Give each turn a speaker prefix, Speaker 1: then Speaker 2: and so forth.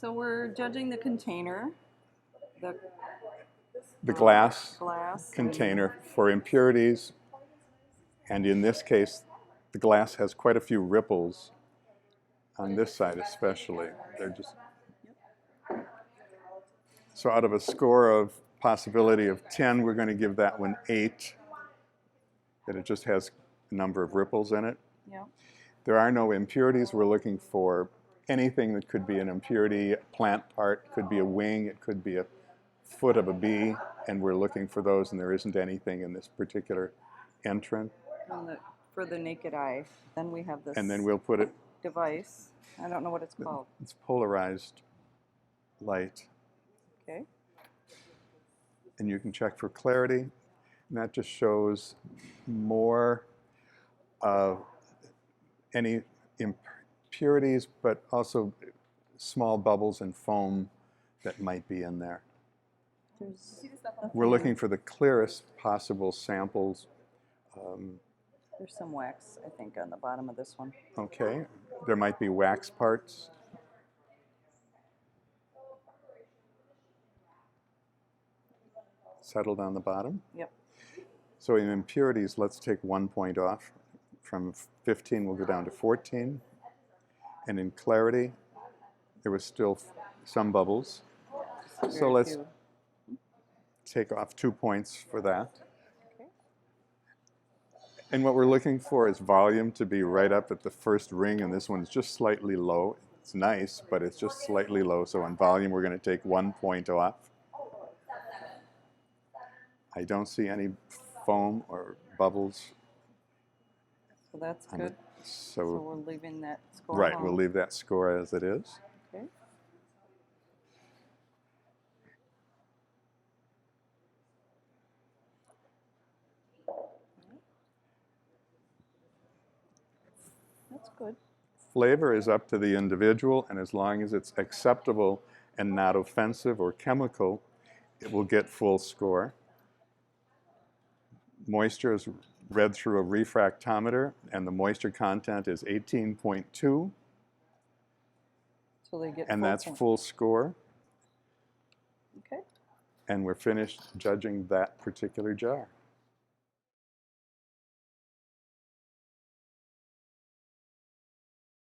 Speaker 1: So we're judging the container,
Speaker 2: The glass
Speaker 1: glass
Speaker 2: container for impurities, and in this case, the glass has quite a few ripples on this side especially. They're just so out of a score of possibility of 10, we're going to give that one 8, that it just has a number of ripples in it.
Speaker 1: Yeah.
Speaker 2: There are no impurities. We're looking for anything that could be an impurity. A plant part, could be a wing, it could be a foot of a bee, and we're looking for those, and there isn't anything in this particular entrant.
Speaker 1: For the naked eye. Then we have this
Speaker 2: And then we'll put it,
Speaker 1: device. I don't know what it's called.
Speaker 2: it's polarized light.
Speaker 1: Okay.
Speaker 2: And you can check for clarity, and that just shows more of any impurities, but also small bubbles and foam that might be in there. We're looking for the clearest possible samples.
Speaker 1: There's some wax, I think, on the bottom of this one.
Speaker 2: Okay, there might be wax parts. Settled on the bottom.
Speaker 1: Yep.
Speaker 2: So in impurities, let's take 1 point off. From 15, we'll go down to 14. And in clarity, there was still some bubbles. So let's take off 2 points for that.
Speaker 1: Okay.
Speaker 2: And what we're looking for is volume to be right up at the first ring, and this one's just slightly low. It's nice, but it's just slightly low. So on volume, we're going to take 1 point off. I don't see any foam or bubbles.
Speaker 1: So that's good.
Speaker 2: So
Speaker 1: we're leaving that score
Speaker 2: right,
Speaker 1: alone.
Speaker 2: we'll leave that score as it is.
Speaker 1: Okay. That's good.
Speaker 2: Flavor is up to the individual, and as long as it's acceptable and not offensive or chemical, it will get full score. Moisture is read through a refractometer, and the moisture content is 18.2.
Speaker 1: So they get
Speaker 2: and
Speaker 1: full
Speaker 2: that's
Speaker 1: point.
Speaker 2: full score.
Speaker 1: Okay.
Speaker 2: And we're finished judging that particular jar.